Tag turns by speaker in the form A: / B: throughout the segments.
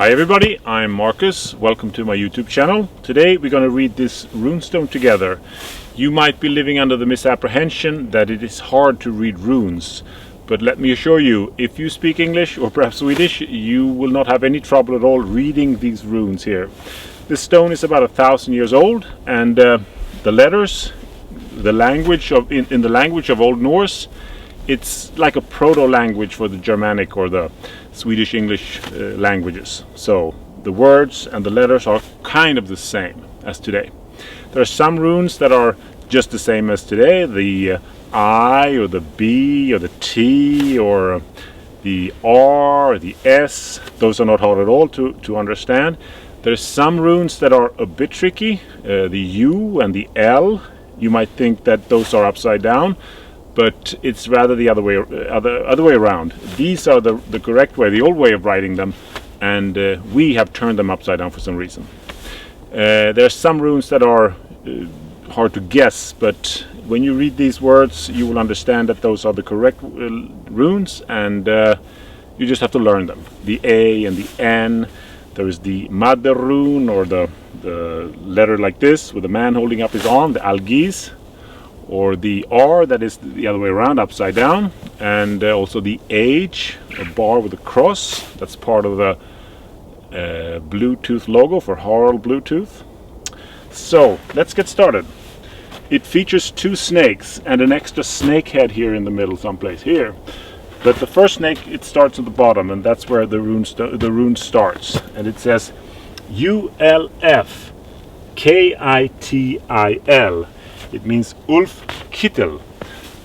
A: Hi everybody, I'm Marcus. Welcome to my YouTube channel. Today we're going to read this runestone together. You might be living under the misapprehension that it is hard to read runes, but let me assure you, if you speak English or perhaps Swedish, you will not have any trouble at all reading these runes here. This stone is about 1,000 years old, and the letters, the language of in the language of Old Norse, it's like a proto-language for the Germanic or the Swedish English languages. So the words and the letters are kind of the same as today. There are some runes that are just the same as today, the I or the B or the T or the R or the S. Those are not hard at all to understand. There's some runes that are a bit tricky, the U and the L. You might think that those are upside down, but it's rather the other way around. These are the correct way, the old way of writing them, and we have turned them upside down for some reason. There are some runes that are hard to guess, but when you read these words you will understand that those are the correct runes, and you just have to learn them. The A and the N. There is the mother rune, or the letter like this with a man holding up his arm, the algis. Or the R, that is the other way around, upside down, and also the H, a bar with a cross. That's part of the Bluetooth logo for Harald Bluetooth. So let's get started. It features two snakes and an extra snake head here in the middle, someplace here. But the first snake, it starts at the bottom, and that's where the rune starts. And it says ULF KITIL. It means Ulf Kittel,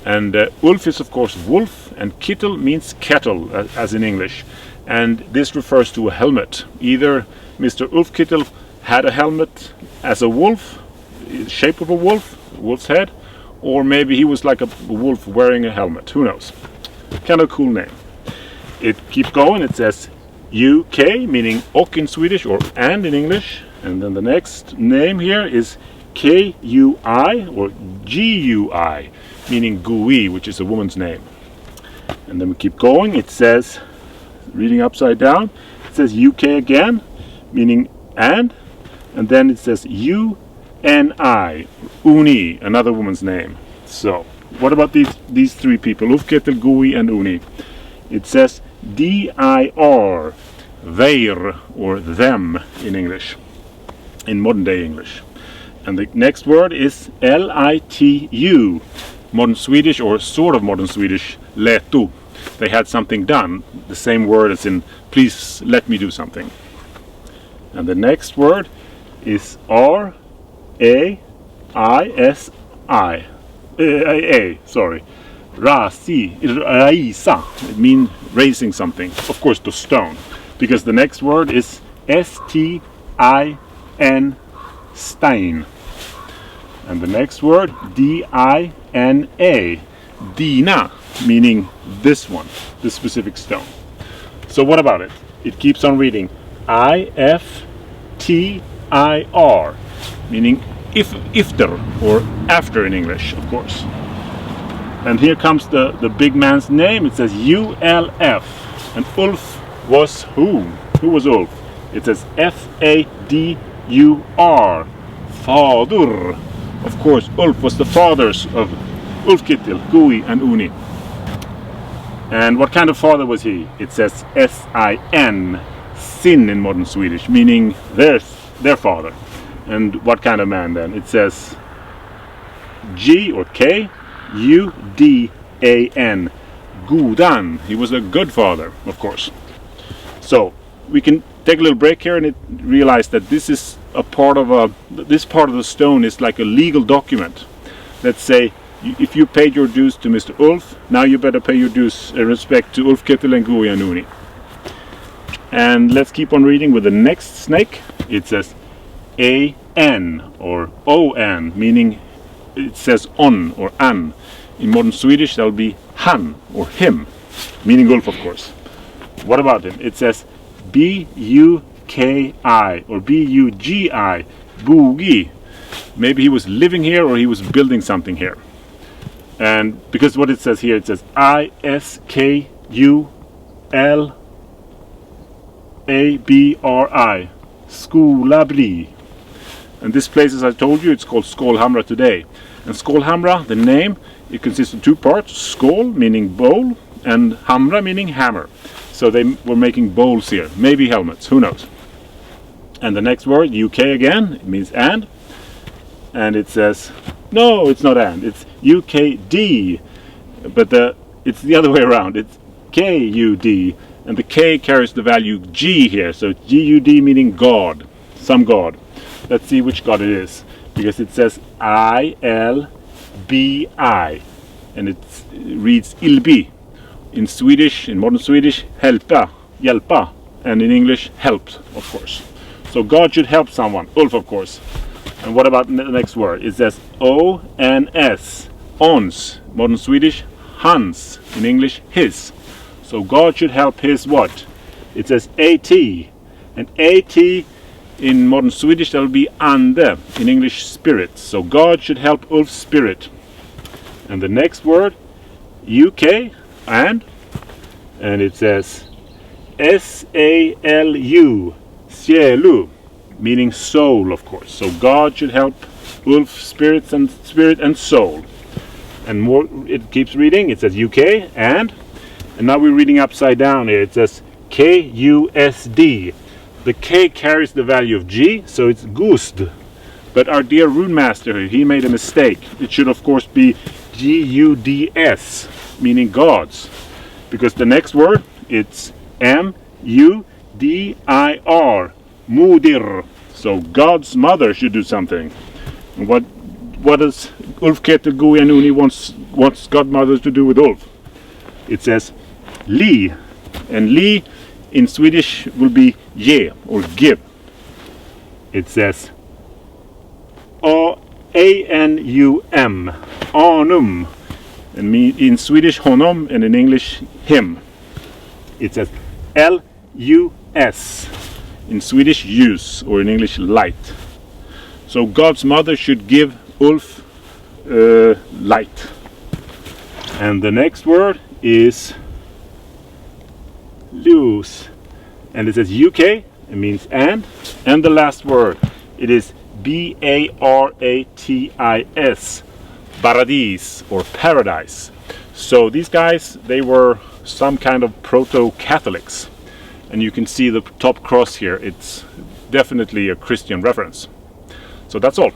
A: and Ulf is of course wolf, and Kittel means kettle, as in English, and this refers to a helmet. Either Mr. Ulf Kittel had a helmet as a wolf, shape of a wolf's head, or maybe he was like a wolf wearing a helmet. Who knows? Kind of cool name. It keeps going. It says UK, meaning och in Swedish, or and in English, and then the next name here is KUI or GUI, meaning Gui, which is a woman's name. And then we keep going. It says, reading upside down, it says UK again, meaning and then it says UNI, Uni, another woman's name. So what about these three people, Ulf Kittel, Gui, and Uni? It says DIR, their, or them in English, in modern day English. And the next word is LITU, modern Swedish, or sort of modern Swedish, letu. They had something done, the same word as in please let me do something. And the next word is RAISI, Raisa. It means raising something, of course to stone, because the next word is STIN, Stein. And the next word, DINA, Dina, meaning this one, this specific stone. So what about it? It keeps on reading IFTIR, meaning ifter, or after in English, of course. And here comes the big man's name. It says ULF, and Ulf was who? Who was Ulf? It says FADUR, Fadur. Of course, Ulf was the fathers of Ulf Kittel, Gui, and Uni. And what kind of father was he? It says SIN, sin in modern Swedish, meaning their father. And what kind of man then? It says G or K UDAN, Godan. He was a good father, of course. So we can take a little break here and realize that this is a part of this part of the stone is like a legal document. Let's say if you paid your dues to Mr. Ulf, now you better pay your dues in respect to Ulf Kittel and Gui and Uni. And let's keep on reading with the next snake. It says AN or ON, meaning it says on or an. In modern Swedish that will be han or him, meaning Ulf, of course. What about him? It says BUKI or BUGI, Boogie. Maybe he was living here or he was building something here. And because what it says here, it says ISKUL S-A-B-R-I. Skålhamra. And this place, as I told you, it's called Skålhamra today. And Skålhamra, the name, it consists of two parts. Skål, meaning bowl, and hamra, meaning hammer. So they were making bowls here. Maybe helmets, who knows. And the next word, UK again, it means and. And it says, no, it's not and, it's UKD. But it's the other way around. It's KUD. And the K carries the value G here. So GUD meaning God. Some God. Let's see which God it is. Because it says ILBI. And it reads Ilbi. In Swedish, in modern Swedish, helpa. Hjälpa. And in English, help, of course. So God should help someone. Ulf, of course. And what about the next word? It says ONS. Ons. Modern Swedish, hans. In English, his. So God should help his what? It says AT. And AT in modern Swedish that will be ande. In English, spirit. So God should help Ulf's spirit. And the next word, UK, and it says SALU. Sielu, meaning soul, of course. So God should help Ulf's spirit and soul. And more, it keeps reading. It says UK and now we're reading upside down here. It says KUSD. The K carries the value of G, so it's Gust. But our dear rune master, he made a mistake. It should of course be GUDS, meaning gods, because the next word it's MUDIR. Mudir. So God's mother should do something. And what does Ulf Ketil Gujanuni wants godmother to do with Ulf? It says Li. And Li in Swedish will be ge or give. It says ANUM. Anum. And in Swedish honom and in English him. It says LUS. In Swedish, use, or in English, light. So God's mother should give Ulf light. And the next word is loose. And it says UK, it means and. And the last word, it is BARATIS, paradis, or paradise. So these guys, they were some kind of proto-Catholics. And you can see the top cross here. It's definitely a Christian reference. So that's all.